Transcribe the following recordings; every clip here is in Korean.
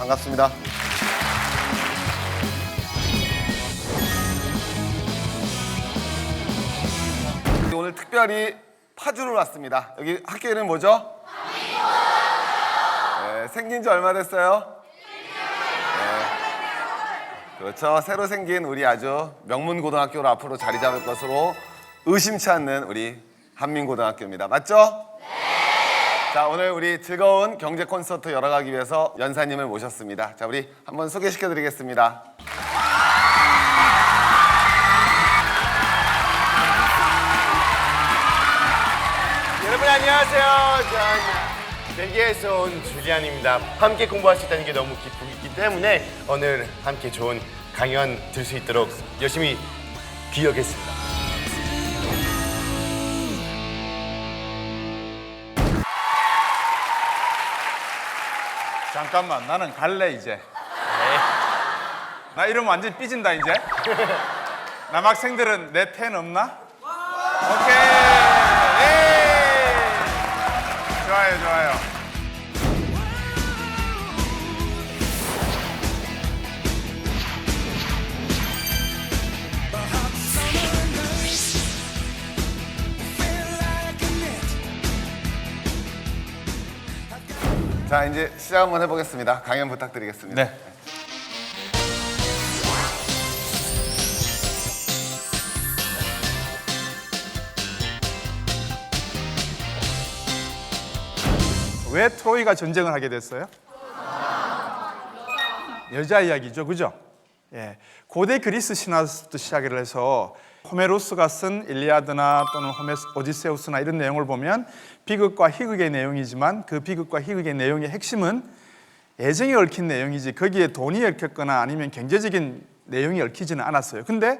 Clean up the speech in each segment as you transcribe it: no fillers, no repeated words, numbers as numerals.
반갑습니다. 오늘 특별히 파주를 왔습니다. 여기 학교 이름 뭐죠? 네, 생긴 지 얼마 됐어요? 네. 그렇죠. 새로 생긴 우리 아주 명문고등학교로 앞으로 자리 잡을 것으로 의심치 않는 우리 한민고등학교입니다. 맞죠? 네. 자, 오늘 우리 즐거운 경제 콘서트 열어가기 위해서 연사님을 모셨습니다. 자, 우리 한번 소개시켜 드리겠습니다. 여러분 안녕하세요. 전 벨기에에서 온 줄리안입니다. 함께 공부할 수 있다는 게 너무 기쁘기 때문에 오늘 함께 좋은 강연 들 수 있도록 열심히 기억했습니다. 잠깐만, 나는 갈래 이제. 나 이러면 완전 삐진다 이제. 남학생들은 내 펜 없나? 오케이. 예. 좋아요, 좋아요. 자, 이제 시작 한번 해보겠습니다. 강연 부탁드리겠습니다. 네. 왜 트로이가 전쟁을 하게 됐어요? 여자 이야기죠, 그죠? 예, 고대 그리스 신화부터 시작을 해서 호메로스가 쓴 일리아드나 또는 오디세우스나 이런 내용을 보면 비극과 희극의 내용이지만 그 비극과 희극의 내용의 핵심은 애정이 얽힌 내용이지 거기에 돈이 얽혔거나 아니면 경제적인 내용이 얽히지는 않았어요. 근데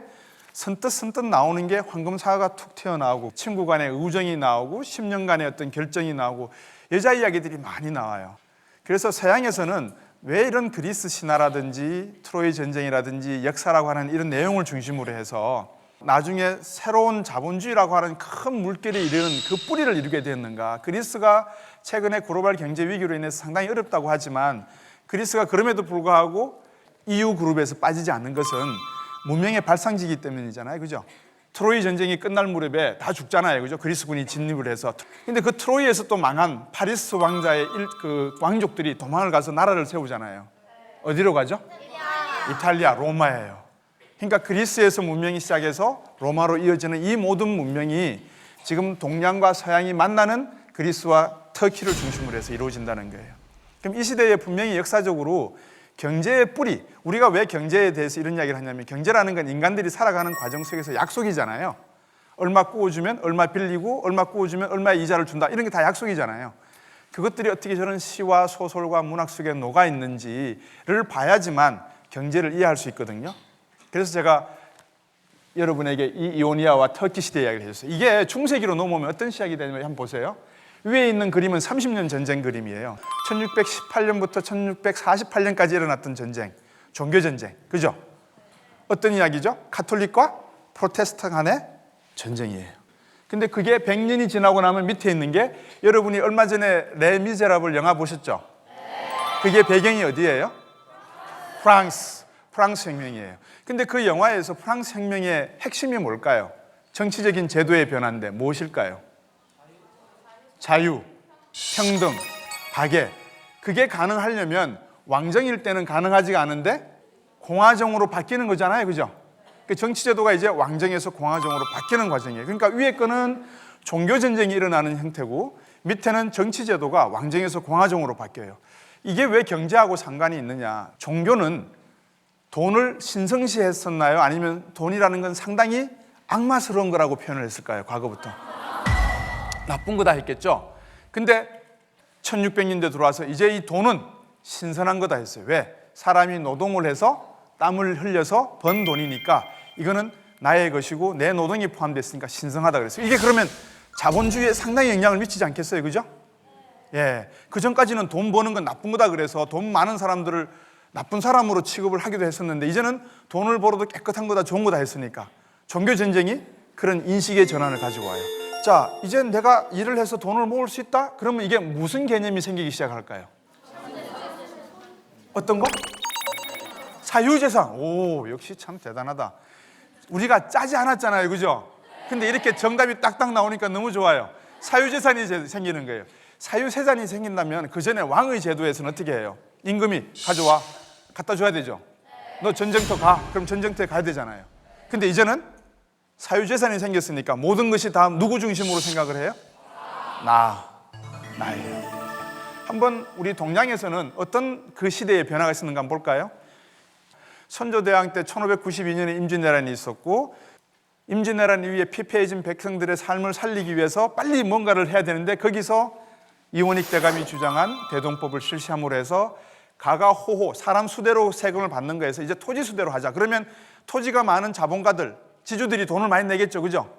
선뜻 나오는 게 황금사과가 툭 튀어나오고 친구 간의 우정이 나오고 10년간의 어떤 결정이 나오고 여자 이야기들이 많이 나와요. 그래서 서양에서는 왜 이런 그리스 신화라든지 트로이 전쟁이라든지 역사라고 하는 이런 내용을 중심으로 해서 나중에 새로운 자본주의라고 하는 큰 물결이 이르는 그 뿌리를 이루게 되었는가. 그리스가 최근에 글로벌 경제 위기로 인해서 상당히 어렵다고 하지만 그리스가 그럼에도 불구하고 EU 그룹에서 빠지지 않는 것은 문명의 발상지기 때문이잖아요, 그죠? 트로이 전쟁이 끝날 무렵에 다 죽잖아요, 그죠? 그리스군이 진입을 해서. 근데 그 트로이에서 또 망한 파리스 왕자의 그 왕족들이 도망을 가서 나라를 세우잖아요. 어디로 가죠? 이탈리아, 로마예요. 그러니까 그리스에서 문명이 시작해서 로마로 이어지는 이 모든 문명이 지금 동양과 서양이 만나는 그리스와 터키를 중심으로 해서 이루어진다는 거예요. 그럼 이 시대에 분명히 역사적으로 경제의 뿌리, 우리가 왜 경제에 대해서 이런 이야기를 하냐면 경제라는 건 인간들이 살아가는 과정 속에서 약속이잖아요. 얼마 꾸어주면 얼마 빌리고 얼마 꾸어주면 얼마의 이자를 준다. 이런 게 다 약속이잖아요. 그것들이 어떻게 저런 시와 소설과 문학 속에 녹아 있는지를 봐야지만 경제를 이해할 수 있거든요. 그래서 제가 여러분에게 이 이오니아와 터키 시대 이야기를 해줬어요. 이게 중세기로 넘어오면 어떤 시작이 되냐면 한번 보세요. 위에 있는 그림은 30년 전쟁 그림이에요. 1618년부터 1648년까지 일어났던 전쟁, 종교전쟁, 그죠? 어떤 이야기죠? 카톨릭과 프로테스탄 간의 전쟁이에요. 근데 그게 100년이 지나고 나면 밑에 있는 게 여러분이 얼마 전에 레 미제라블 영화 보셨죠? 그게 배경이 어디예요? 프랑스 혁명이에요. 근데 그 영화에서 프랑스 혁명의 핵심이 뭘까요? 정치적인 제도의 변화인데 무엇일까요? 자유, 평등, 박애. 그게 가능하려면 왕정일 때는 가능하지가 않은데 공화정으로 바뀌는 거잖아요, 그죠? 그 정치제도가 이제 왕정에서 공화정으로 바뀌는 과정이에요. 그러니까 위에 거는 종교전쟁이 일어나는 형태고 밑에는 정치제도가 왕정에서 공화정으로 바뀌어요. 이게 왜 경제하고 상관이 있느냐? 종교는 돈을 신성시했었나요? 아니면 돈이라는 건 상당히 악마스러운 거라고 표현을 했을까요? 과거부터. 나쁜 거다 했겠죠? 근데 1600년대 들어와서 이제 이 돈은 신선한 거다 했어요. 왜? 사람이 노동을 해서 땀을 흘려서 번 돈이니까 이거는 나의 것이고 내 노동이 포함됐으니까 신성하다 그랬어요. 이게 그러면 자본주의에 상당히 영향을 미치지 않겠어요? 그죠? 예. 그 전까지는 돈 버는 건 나쁜 거다 그래서 돈 많은 사람들을 나쁜 사람으로 취급을 하기도 했었는데 이제는 돈을 벌어도 깨끗한 거다 좋은 거다 했으니까 종교전쟁이 그런 인식의 전환을 가지고 와요. 자, 이제 내가 일을 해서 돈을 모을 수 있다? 그러면 이게 무슨 개념이 생기기 시작할까요? 어떤 거? 사유재산. 오, 역시 참 대단하다. 우리가 짜지 않았잖아요, 그죠? 근데 이렇게 정답이 딱딱 나오니까 너무 좋아요. 사유재산이 생기는 거예요. 사유재산이 생긴다면 그 전에 왕의 제도에서는 어떻게 해요? 임금이 가져와, 갖다 줘야 되죠. 너 전쟁터 가, 그럼 전쟁터에 가야 되잖아요. 근데 이제는 사유재산이 생겼으니까 모든 것이 다 누구 중심으로 생각을 해요? 나예요. 한번 우리 동양에서는 어떤 그 시대의 변화가 있었는가 한번 볼까요? 선조대왕 때 1592년에 임진왜란이 있었고, 임진왜란 이후에 피폐해진 백성들의 삶을 살리기 위해서 빨리 뭔가를 해야 되는데, 거기서 이원익 대감이 주장한 대동법을 실시함으로 해서 가가호호, 사람 수대로 세금을 받는 거에서 이제 토지 수대로 하자. 그러면 토지가 많은 자본가들, 지주들이 돈을 많이 내겠죠, 그죠?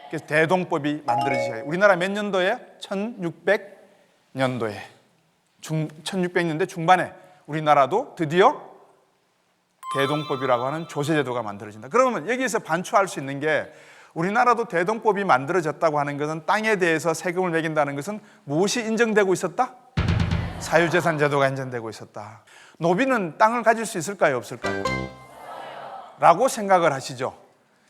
그래서 대동법이 만들어지죠. 우리나라 몇 년도에? 1600년도에 1600년대 중반에 우리나라도 드디어 대동법이라고 하는 조세제도가 만들어진다. 그러면 여기에서 반추할 수 있는 게, 우리나라도 대동법이 만들어졌다고 하는 것은 땅에 대해서 세금을 매긴다는 것은 무엇이 인정되고 있었다? 사유재산 제도가 인정되고 있었다. 노비는 땅을 가질 수 있을까요, 없을까요? 라고 생각을 하시죠.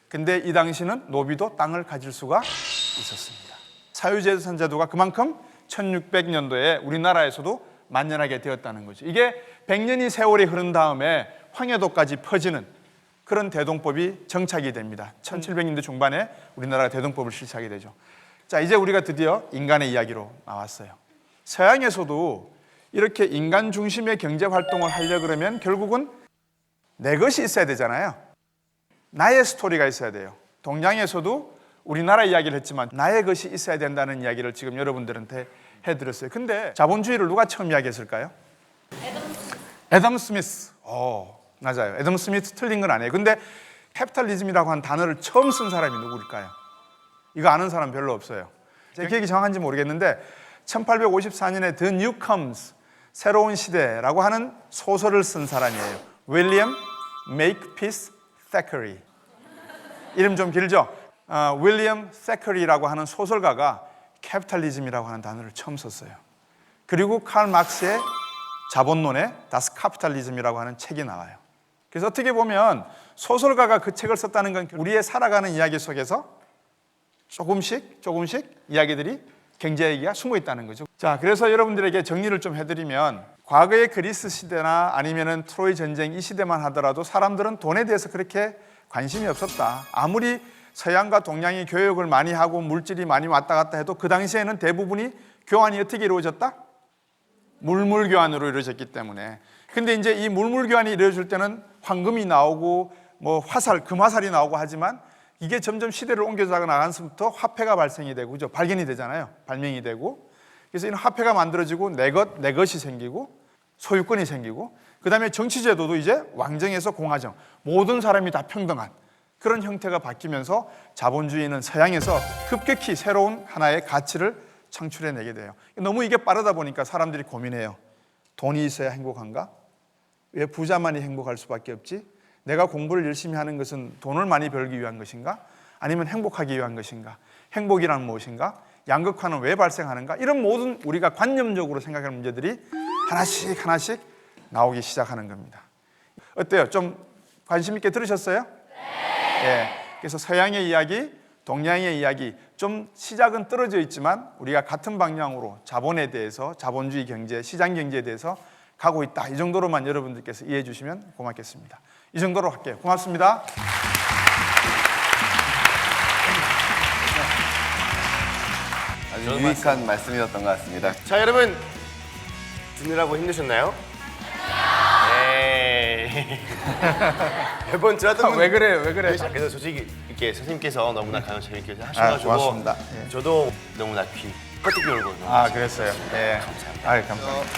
근데 이 당시는 노비도 땅을 가질 수가 있었습니다. 사유재산 제도가 그만큼 1600년도에 우리나라에서도 만연하게 되었다는 거죠. 이게 100년이 세월이 흐른 다음에 황해도까지 퍼지는 그런 대동법이 정착이 됩니다. 1700년대 중반에 우리나라가 대동법을 실시하게 되죠. 자, 이제 우리가 드디어 인간의 이야기로 나왔어요. 서양에서도 이렇게 인간 중심의 경제 활동을 하려고 그러면 결국은 내 것이 있어야 되잖아요. 나의 스토리가 있어야 돼요. 동양에서도 우리나라 이야기를 했지만 나의 것이 있어야 된다는 이야기를 지금 여러분들한테 해드렸어요. 근데 자본주의를 누가 처음 이야기했을까요? 애덤 스미스. 맞아요. 애덤 스미스 틀린 건 아니에요. 근데 캐피탈리즘이라고 한 단어를 처음 쓴 사람이 누구일까요? 이거 아는 사람 별로 없어요. 제 기억이 정확한지 모르겠는데 1854년에 The New Comes, 새로운 시대라고 하는 소설을 쓴 사람이에요. 윌리엄 메이크피스 세커리. 이름 좀 길죠? 윌리엄 세커리라고 하는 소설가가 캐피탈리즘이라고 하는 단어를 처음 썼어요. 그리고 칼 막스의 자본론에 다스 카피탈리즘이라고 하는 책이 나와요. 그래서 어떻게 보면 소설가가 그 책을 썼다는 건 우리의 살아가는 이야기 속에서 조금씩 이야기들이, 경제 얘기가 숨어 있다는 거죠. 자, 그래서 여러분들에게 정리를 좀 해드리면, 과거의 그리스 시대나 아니면은 트로이 전쟁 이 시대만 하더라도 사람들은 돈에 대해서 그렇게 관심이 없었다. 아무리 서양과 동양이 교역을 많이 하고 물질이 많이 왔다 갔다 해도 그 당시에는 대부분이 교환이 어떻게 이루어졌다? 물물 교환으로 이루어졌기 때문에. 근데 이제 이 물물 교환이 이루어질 때는 황금이 나오고 뭐 화살, 금화살이 나오고 하지만 이게 점점 시대를 옮겨져 나가면서부터 화폐가 발생이 되고, 그죠? 발견이 되잖아요. 발명이 되고. 그래서 이런 화폐가 만들어지고 내 것이 생기고 소유권이 생기고, 그 다음에 정치제도도 이제 왕정에서 공화정, 모든 사람이 다 평등한 그런 형태가 바뀌면서 자본주의는 서양에서 급격히 새로운 하나의 가치를 창출해내게 돼요. 너무 이게 빠르다 보니까 사람들이 고민해요. 돈이 있어야 행복한가? 왜 부자만이 행복할 수밖에 없지? 내가 공부를 열심히 하는 것은 돈을 많이 벌기 위한 것인가? 아니면 행복하기 위한 것인가? 행복이란 무엇인가? 양극화는 왜 발생하는가? 이런 모든 우리가 관념적으로 생각하는 문제들이 하나씩 나오기 시작하는 겁니다. 어때요? 좀 관심 있게 들으셨어요? 네. 그래서 서양의 이야기, 동양의 이야기, 좀 시작은 떨어져 있지만 우리가 같은 방향으로 자본에 대해서, 자본주의 경제, 시장 경제에 대해서 가고 있다. 이 정도로만 여러분들께서 이해해 주시면 고맙겠습니다. 이 정도로 할게요. 고맙습니다. 아주 유익한 말씀이었던 것 같습니다. 자, 여러분 듣느라고 힘드셨나요? 네. 매번 들었던 왜 그래요? 왜 그래? 그래서 솔직히 이렇게 선생님께서 너무나 강연 재밌게 하셔가지고 고맙습니다. 예. 저도 너무나 귀 껏 열고 너무 그랬어요. 네. 감사합니다. 감사합니다.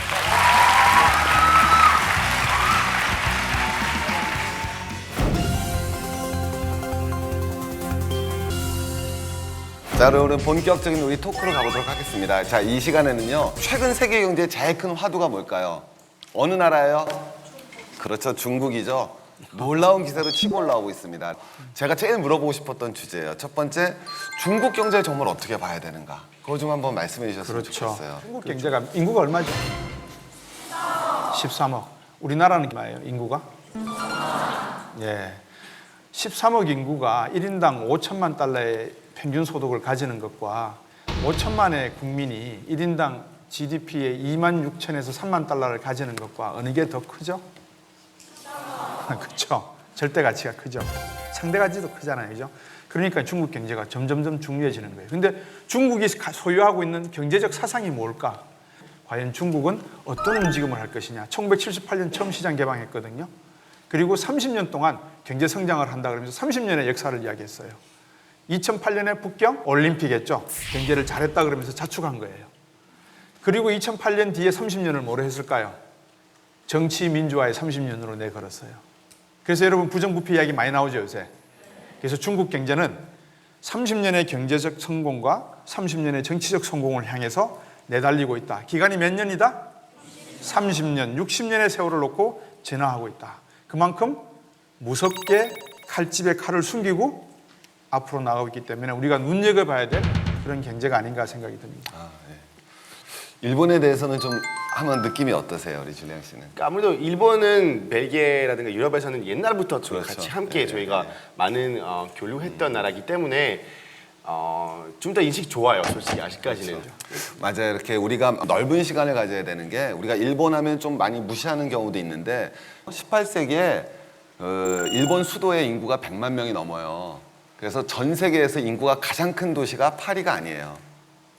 자, 오늘은 본격적인 우리 토크로 가보도록 하겠습니다. 자, 이 시간에는요, 최근 세계 경제의 제일 큰 화두가 뭘까요? 어느 나라예요? 그렇죠, 중국이죠. 놀라운 기세로 치고 올라오고 있습니다. 제가 제일 물어보고 싶었던 주제예요. 첫 번째, 중국 경제를 정말 어떻게 봐야 되는가? 그거 좀 한번 말씀해 주셨으면 좋겠어요. 중국 경제가 인구가 얼마죠? 13억. 우리나라는 얼마예요? 인구가? 예. 13억 인구가 1인당 5천만 달러의 평균 소득을 가지는 것과 5천만의 국민이 1인당 GDP의 2만 6천에서 3만 달러를 가지는 것과 어느 게 더 크죠? 그렇죠. 절대 가치가 크죠. 상대 가치도 크잖아요. 그죠? 그러니까 중국 경제가 점점점 중요해지는 거예요. 근데 중국이 소유하고 있는 경제적 사상이 뭘까? 과연 중국은 어떤 움직임을 할 것이냐? 1978년 처음 시장 개방했거든요. 그리고 30년 동안 경제 성장을 한다 그러면서 30년의 역사를 이야기했어요. 2008년에 북경 올림픽 했죠. 경제를 잘했다 그러면서 자축한 거예요. 그리고 2008년 뒤에 30년을 뭐로 했을까요? 정치 민주화의 30년으로 내걸었어요. 그래서 여러분 부정부패 이야기 많이 나오죠, 요새. 그래서 중국 경제는 30년의 경제적 성공과 30년의 정치적 성공을 향해서 내달리고 있다. 기간이 몇 년이다? 30년, 60년의 세월을 놓고 진화하고 있다. 그만큼 무섭게 칼집에 칼을 숨기고 앞으로 나가고 있기 때문에 우리가 눈여겨봐야 될 그런 경제가 아닌가 생각이 듭니다. 일본에 대해서는 좀 한번 느낌이 어떠세요, 우리 줄리앙 씨는? 그러니까 아무래도 일본은 벨기에라든가 유럽에서는 옛날부터 좀 그렇죠. 같이 함께 저희가 많은 교류했던 나라이기 때문에 좀 더 인식이 좋아요, 솔직히 아직까지는. 맞아요. 이렇게 우리가 넓은 시간을 가져야 되는 게 우리가 일본 하면 좀 많이 무시하는 경우도 있는데 18세기에 일본 수도의 인구가 100만 명이 넘어요. 그래서 전 세계에서 인구가 가장 큰 도시가 파리가 아니에요.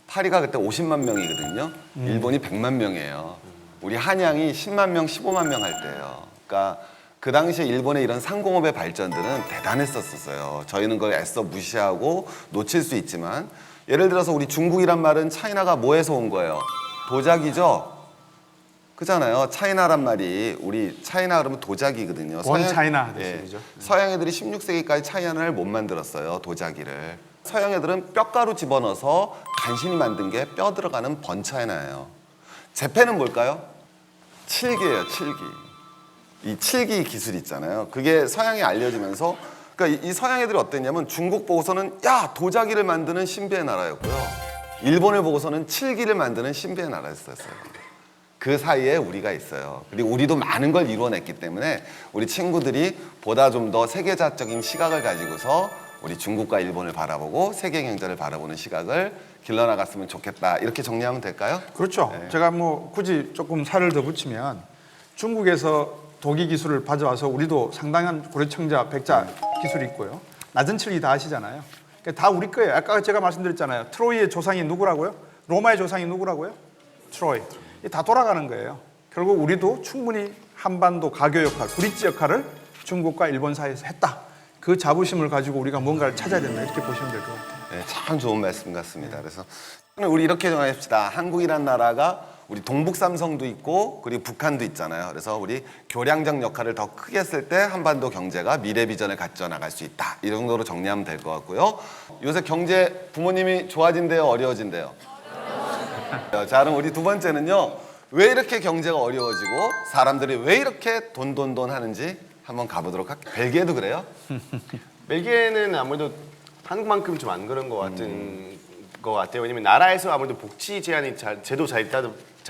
파리가 그때 50만 명이거든요. 일본이 100만 명이에요. 우리 한양이 10만 명, 15만 명 할 때예요. 그러니까 그 당시에 일본의 이런 상공업의 발전들은 대단했었어요. 저희는 그걸 애써 무시하고 놓칠 수 있지만 예를 들어서 우리 중국이란 말은 차이나가 뭐에서 온 거예요? 도자기죠? 그잖아요. 차이나란 말이 우리 차이나 그러면 도자기거든요. 원 차이나 뜻이죠. 서양 애들이 16세기까지 차이나를 못 만들었어요. 도자기를. 서양 애들은 뼈가루 집어넣어서 간신히 만든 게 뼈 들어가는 번차이나예요. 재패는 뭘까요? 칠기예요, 칠기. 이 칠기 기술 있잖아요. 그게 서양에 알려지면서 그러니까 이 서양 애들이 어땠냐면 중국 보고서는 야 도자기를 만드는 신비의 나라였고요. 일본을 보고서는 칠기를 만드는 신비의 나라였어요. 그 사이에 우리가 있어요. 그리고 우리도 많은 걸 이루어냈기 때문에 우리 친구들이 보다 좀 더 세계사적인 시각을 가지고서 우리 중국과 일본을 바라보고 세계 경제를 바라보는 시각을 길러나갔으면 좋겠다. 이렇게 정리하면 될까요? 그렇죠. 네. 제가 뭐 굳이 조금 살을 더 붙이면 중국에서 도기 기술을 가져와서 우리도 상당한 고려청자, 백자 기술이 있고요. 낮은 칠기 다 아시잖아요. 그러니까 다 우리 거예요. 아까 제가 말씀드렸잖아요. 트로이의 조상이 누구라고요? 로마의 조상이 누구라고요? 트로이. 이게 다 돌아가는 거예요. 결국 우리도 충분히 한반도 가교 역할, 브릿지 역할을 중국과 일본 사이에서 했다. 그 자부심을 가지고 우리가 뭔가를 찾아야 된다. 이렇게 보시면 될 것 같아요. 네, 참 좋은 말씀 같습니다. 그래서 우리 이렇게 정합시다. 한국이란 나라가 우리 동북 삼성도 있고 그리고 북한도 있잖아요. 그래서 우리 교량적 역할을 더 크게 했을 때 한반도 경제가 미래 비전을 갖춰 나갈 수 있다. 이 정도로 정리하면 될 것 같고요. 요새 경제 부모님이 좋아진대요, 어려워진대요? 자, 그럼 우리 두 번째는요. 왜 이렇게 경제가 어려워지고 사람들이 왜 이렇게 돈 하는지 한번 가보도록 할게요. 벨기에도 그래요? 벨기에는 아무래도 한국만큼 좀 안 그런 것 같은 것 같아요. 왜냐면 나라에서 아무래도 복지 제한이 제도 잘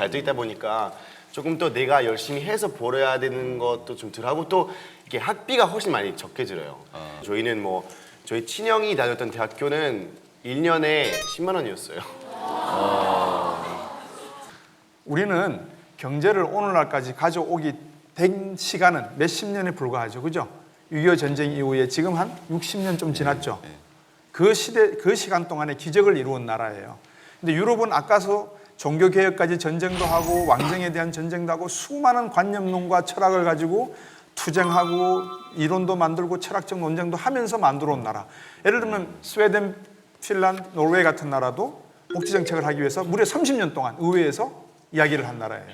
돼 있다 보니까 조금 더 내가 열심히 해서 벌어야 되는 것도 좀 덜하고 또 이게 학비가 훨씬 많이 적게 들어요. 저희는 뭐 저희 친형이 다녔던 대학교는 1년에 10만 원이었어요. 우리는 경제를 오늘날까지 가져오기 된 시간은 몇십 년에 불과하죠. 그죠? 6.25 전쟁 이후에 지금 한 60년 좀 지났죠. 그 시간 동안에 기적을 이루은 나라예요. 근데 유럽은 아까서 종교개혁까지 전쟁도 하고 왕정에 대한 전쟁도 하고 수많은 관념론과 철학을 가지고 투쟁하고 이론도 만들고 철학적 논쟁도 하면서 만들어 온 나라. 예를 들면 스웨덴, 핀란드, 노르웨이 같은 나라도 복지정책을 하기 위해서 무려 30년 동안 의회에서 이야기를 한 나라예요.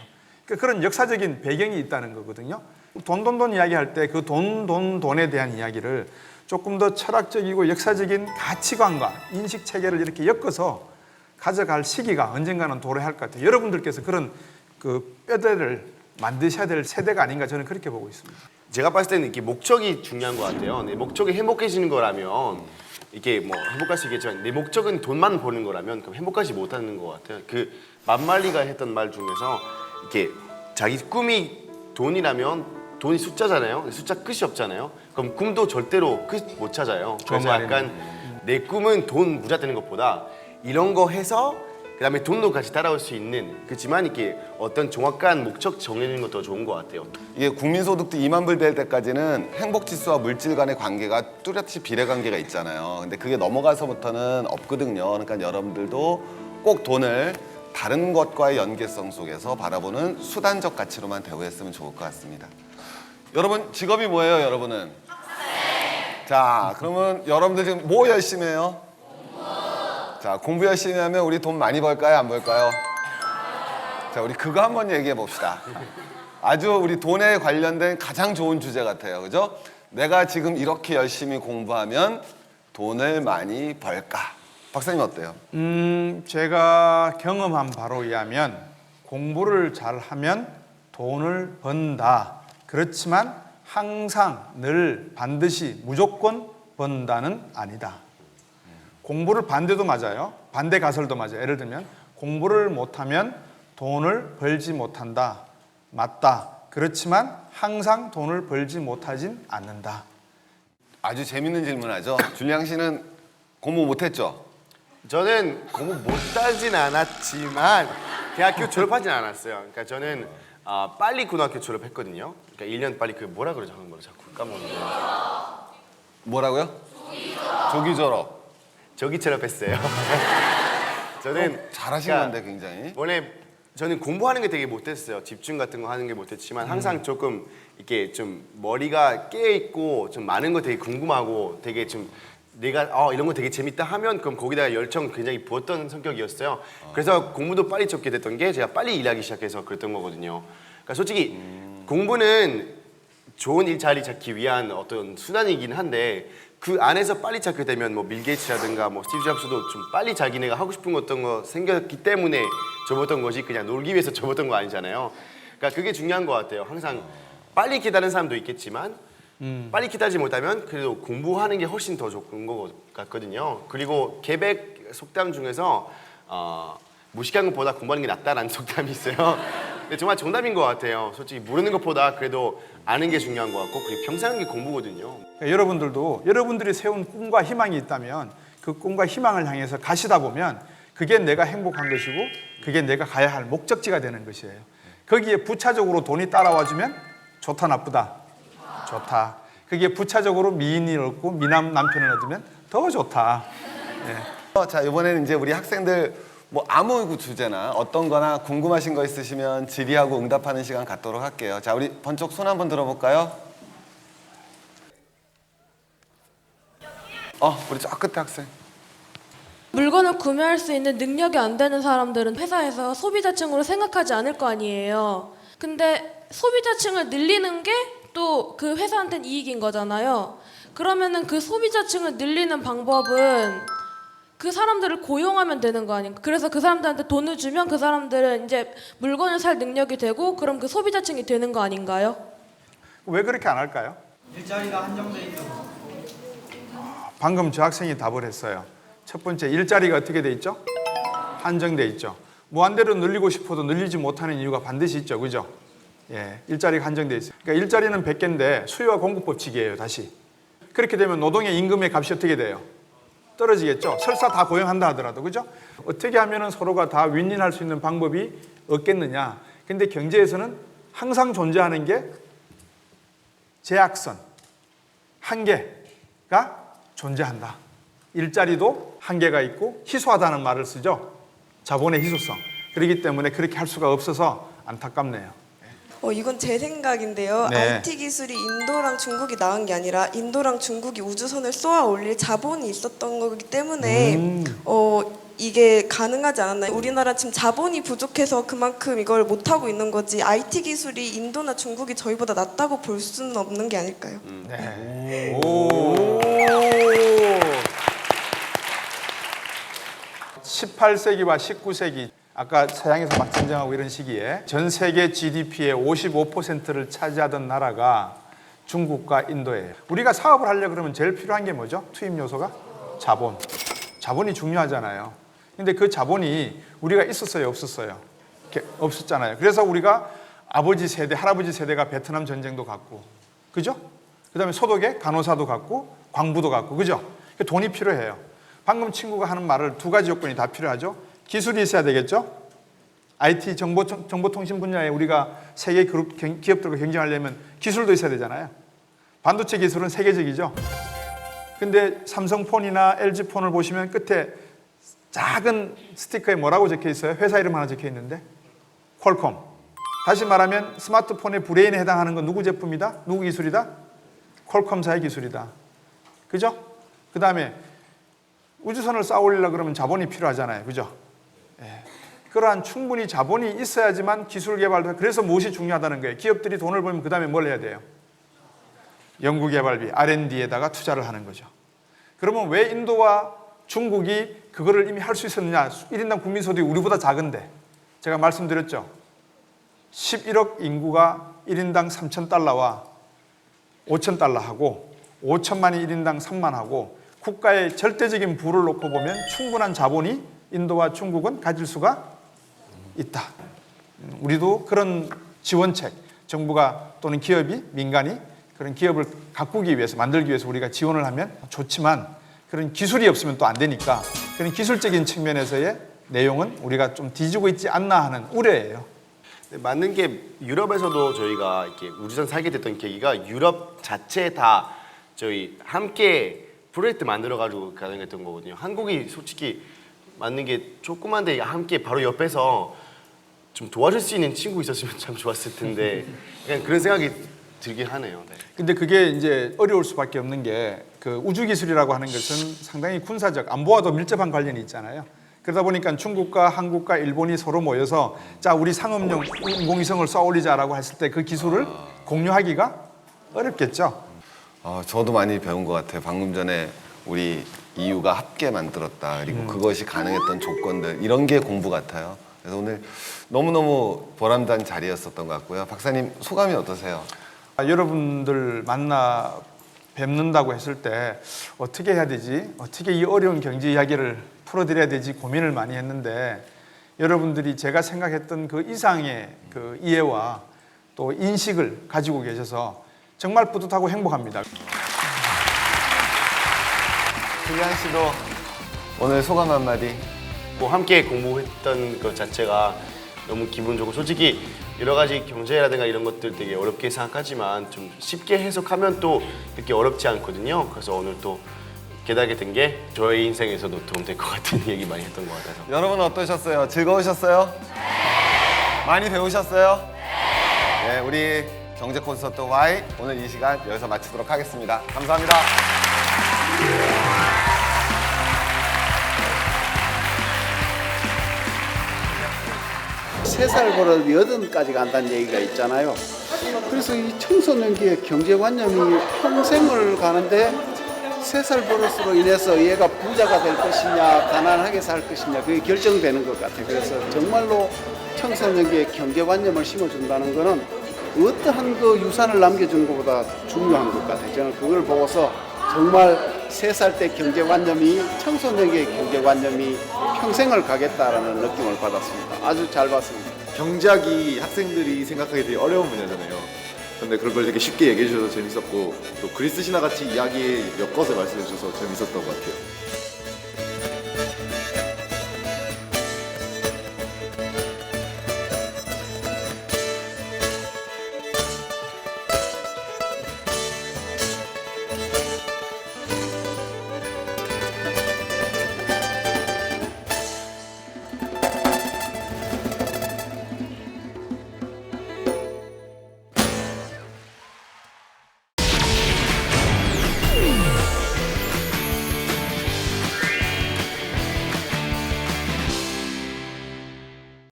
그러니까 그런 역사적인 배경이 있다는 거거든요. 돈 이야기할 때 그 돈에 대한 이야기를 조금 더 철학적이고 역사적인 가치관과 인식 체계를 이렇게 엮어서 가져갈 시기가 언젠가는 도래할 것 같아요. 여러분들께서 그런 그 뼈대를 만드셔야 될 세대가 아닌가 저는 그렇게 보고 있습니다. 제가 봤을 때는 이게 목적이 중요한 것 같아요. 내 목적이 행복해지는 거라면 이게 뭐 행복할 수 있겠지만 내 목적은 돈만 버는 거라면 그럼 행복하지 못하는 것 같아요. 그 만말리가 했던 말 중에서 이게 자기 꿈이 돈이라면 돈이 숫자잖아요. 숫자 끝이 없잖아요. 그럼 꿈도 절대로 끝 못 찾아요. 그래서 말이네. 약간 내 꿈은 돈 부자 되는 것보다 이런 거 해서 그다음에 돈도 같이 따라올 수 있는 그렇지만 이렇게 어떤 정확한 목적 정해지는 것도 좋은 것 같아요. 이게 국민소득도 2만 불 될 때까지는 행복지수와 물질 간의 관계가 뚜렷이 비례관계가 있잖아요. 근데 그게 넘어가서부터는 없거든요. 그러니까 여러분들도 꼭 돈을 다른 것과의 연계성 속에서 바라보는 수단적 가치로만 대우했으면 좋을 것 같습니다. 여러분 직업이 뭐예요, 여러분은? 자, 그러면 여러분들 지금 뭐 열심히 해요? 자, 공부 열심히 하면 우리 돈 많이 벌까요, 안 벌까요? 자, 우리 그거 한번 얘기해 봅시다. 아주 우리 돈에 관련된 가장 좋은 주제 같아요, 그죠? 내가 지금 이렇게 열심히 공부하면 돈을 많이 벌까? 박사님 어때요? 제가 경험한 바로 의하면 공부를 잘하면 돈을 번다. 그렇지만 항상 늘 반드시 무조건 번다는 아니다. 공부를 반대도 맞아요. 반대 가설도 맞아요. 예를 들면 공부를 못하면 돈을 벌지 못한다. 맞다. 그렇지만 항상 돈을 벌지 못하진 않는다. 아주 재밌는 질문하죠. 줄리앙 씨는 공부 못했죠? 저는 공부 못하진 않았지만 대학교 졸업하진 않았어요. 그러니까 저는 빨리 고등학교 졸업했거든요. 그러니까 1년 빨리 그 뭐라 그러죠? 한국말로 자꾸 까먹는데. 뭐라고요? 조기 졸업. 저기 졸업했어요. 저는 잘하신 그러니까 건데 굉장히. 원래 저는 공부하는 게 되게 못했어요. 집중 같은 거 하는 게 못했지만 항상 조금 이렇게 좀 머리가 깨 있고 좀 많은 거 되게 궁금하고 되게 좀 내가 이런 거 되게 재밌다 하면 그럼 거기다가 열정 굉장히 부었던 성격이었어요. 그래서 공부도 빨리 접게 됐던 게 제가 빨리 일하기 시작해서 그랬던 거거든요. 그러니까 솔직히 공부는 좋은 일자리 찾기 위한 어떤 수단이긴 한데 그 안에서 빨리 찾게 되면 뭐 빌 게이츠라든가 뭐 스티브 잡스도 좀 빨리 자기네가 하고 싶은 어떤 거 생겼기 때문에 접었던 것이 그냥 놀기 위해서 접었던 거 아니잖아요. 그러니까 그게 중요한 것 같아요. 항상 빨리 기다리는 사람도 있겠지만 빨리 기다리지 못하면 그래도 공부하는 게 훨씬 더 좋은 것 같거든요. 그리고 계백 속담 중에서 무식한 것보다 공부하는 게 낫다라는 속담이 있어요. 근데 정말 정답인 것 같아요. 솔직히 모르는 것보다 그래도 아는 게 중요한 것 같고 그리고 평생 하는 게 공부거든요. 그러니까 여러분들도 여러분들이 세운 꿈과 희망이 있다면 그 꿈과 희망을 향해서 가시다 보면 그게 내가 행복한 것이고 그게 내가 가야 할 목적지가 되는 것이에요. 거기에 부차적으로 돈이 따라와주면 좋다 나쁘다? 좋다. 거기에 부차적으로 미인이 얻고 미남 남편을 얻으면 더 좋다. 예. 자, 이번에는 이제 우리 학생들 뭐 아무 주제나 어떤 거나 궁금하신 거 있으시면 질의하고 응답하는 시간 갖도록 할게요. 자, 우리 번쩍 손 한번 들어볼까요? 우리 저 끝에 학생. 물건을 구매할 수 있는 능력이 안 되는 사람들은 회사에서 소비자층으로 생각하지 않을 거 아니에요. 근데 소비자층을 늘리는 게 또 그 회사한테는 이익인 거잖아요. 그러면은 그 소비자층을 늘리는 방법은 그 사람들을 고용하면 되는 거 아닌가? 그래서 그 사람들한테 돈을 주면 그 사람들은 이제 물건을 살 능력이 되고 그럼 그 소비자층이 되는 거 아닌가요? 왜 그렇게 안 할까요? 일자리가 한정돼 있는 거. 방금 저 학생이 답을 했어요. 첫 번째, 일자리가 어떻게 돼 있죠? 한정돼 있죠. 무한대로 늘리고 싶어도 늘리지 못하는 이유가 반드시 있죠. 그죠? 예, 일자리가 한정돼 있어요. 그러니까 일자리는 100개인데 수요와 공급 법칙이에요. 다시. 그렇게 되면 노동의 임금의 값이 어떻게 돼요? 떨어지겠죠. 설사 다 고용한다 하더라도. 그죠? 어떻게 하면 서로가 다 윈윈할 수 있는 방법이 없겠느냐. 근데 경제에서는 항상 존재하는 게 제약선, 한계가 존재한다. 일자리도 한계가 있고 희소하다는 말을 쓰죠. 자본의 희소성. 그렇기 때문에 그렇게 할 수가 없어서 안타깝네요. 이건 제 생각인데요. 네. IT 기술이 인도랑 중국이 나은 게 아니라 인도랑 중국이 우주선을 쏘아 올릴 자본이 있었던 거기 때문에 이게 가능하지 않았나요? 우리나라 지금 자본이 부족해서 그만큼 이걸 못하고 있는 거지 IT 기술이 인도나 중국이 저희보다 낫다고 볼 수는 없는 게 아닐까요? 네. 오. 18세기와 19세기 아까 서양에서 막 전쟁하고 이런 시기에 전 세계 GDP의 55%를 차지하던 나라가 중국과 인도예요. 우리가 사업을 하려고 그러면 제일 필요한 게 뭐죠? 투입 요소가? 자본. 자본이 중요하잖아요. 근데 그 자본이 우리가 있었어요, 없었어요? 없었잖아요. 그래서 우리가 아버지 세대, 할아버지 세대가 베트남 전쟁도 갔고, 그죠? 그다음에 소독에 간호사도 갔고, 광부도 갔고, 그죠? 돈이 필요해요. 방금 친구가 하는 말을 두 가지 요건이 다 필요하죠. 기술이 있어야 되겠죠. IT 정보통신 분야에 우리가 세계 기업들과 경쟁하려면 기술도 있어야 되잖아요. 반도체 기술은 세계적이죠. 근데 삼성폰이나 LG폰을 보시면 끝에 작은 스티커에 뭐라고 적혀 있어요? 회사 이름 하나 적혀 있는데 퀄컴. 다시 말하면 스마트폰의 브레인에 해당하는 건 누구 제품이다? 누구 기술이다? 퀄컴사의 기술이다. 그죠? 그 다음에 우주선을 쌓아 올리려고 그러면 자본이 필요하잖아요. 그죠? 예. 그러한 충분히 자본이 있어야지만 기술 개발도, 그래서 무엇이 중요하다는 거예요. 기업들이 돈을 벌면 그 다음에 뭘 해야 돼요? 연구개발비, R&D에다가 투자를 하는 거죠. 그러면 왜 인도와 중국이 그거를 이미 할 수 있었느냐? 1인당 국민소득이 우리보다 작은데, 제가 말씀드렸죠. 11억 인구가 1인당 3,000달러와 5,000달러하고 5천만이 1인당 3만하고 국가의 절대적인 부를 놓고 보면 충분한 자본이 인도와 중국은 가질 수가 있다. 우리도 그런 지원책, 정부가 또는 기업이, 민간이 그런 기업을 가꾸기 위해서, 만들기 위해서 우리가 지원을 하면 좋지만 그런 기술이 없으면 또 안 되니까 그런 기술적인 측면에서의 내용은 우리가 좀 뒤지고 있지 않나 하는 우려예요. 네, 맞는 게 유럽에서도 저희가 이렇게 우주선 살게 됐던 계기가 유럽 자체 다 저희 함께 프로젝트 만들어가지고 가능했던 거거든요. 한국이 솔직히 맞는 게 조그만데 함께 바로 옆에서 좀 도와줄 수 있는 친구 있었으면 참 좋았을 텐데 그냥 그런 생각이 들긴 하네요. 네. 근데 그게 이제 어려울 수밖에 없는 게 그 우주 기술이라고 하는 것은 상당히 군사적, 안보와도 밀접한 관련이 있잖아요. 그러다 보니까 중국과 한국과 일본이 서로 모여서 자, 우리 상업용 인공위성을 쏘아 올리자라고 했을 때 그 기술을 공유하기가 어렵겠죠. 저도 많이 배운 것 같아요. 방금 전에 우리 EU가 함께 만들었다. 그리고 그것이 가능했던 조건들, 이런 게 공부 같아요. 그래서 오늘 너무너무 보람된 자리였었던 것 같고요. 박사님 소감이 어떠세요? 여러분들 만나 뵙는다고 했을 때 어떻게 해야 되지? 어떻게 이 어려운 경제 이야기를 풀어드려야 되지? 고민을 많이 했는데 여러분들이 제가 생각했던 그 이상의 그 이해와 또 인식을 가지고 계셔서 정말 뿌듯하고 행복합니다. 줄리안 씨도 오늘 소감 한마디. 뭐 함께 공부했던 것 자체가 너무 기분 좋고, 솔직히 여러 가지 경제라든가 이런 것들 되게 어렵게 생각하지만 좀 쉽게 해석하면 또 그렇게 어렵지 않거든요. 그래서 오늘 또 깨닫게 된 게 저의 인생에서도 도움될 것 같은 얘기 많이 했던 것 같아서. 여러분 어떠셨어요? 즐거우셨어요? 많이 배우셨어요? 네, 우리 경제 콘서트 Y 오늘 이 시간 여기서 마치도록 하겠습니다. 감사합니다. 3살부터 8까지 간다는 얘기가 있잖아요. 그래서 이 청소년기의 경제관념이 평생을 가는데 3살 버릇으로 인해서 얘가 부자가 될 것이냐 가난하게 살 것이냐 그게 결정되는 것 같아요. 그래서 정말로 청소년기에 경제관념을 심어준다는 거는 어떠한 그 유산을 남겨주는 것보다 중요한 것 같아요. 저는 그걸 보고서 정말 3살 때 경제관념이, 청소년기의 경제관념이 평생을 가겠다라는 느낌을 받았습니다. 아주 잘 봤습니다. 경제학이 학생들이 생각하기 되게 어려운 분야잖아요. 근데 그런 걸 되게 쉽게 얘기해 주셔서 재밌었고, 또 그리스 신화 같이 이야기 엮어서 말씀해 주셔서 재밌었던 것 같아요.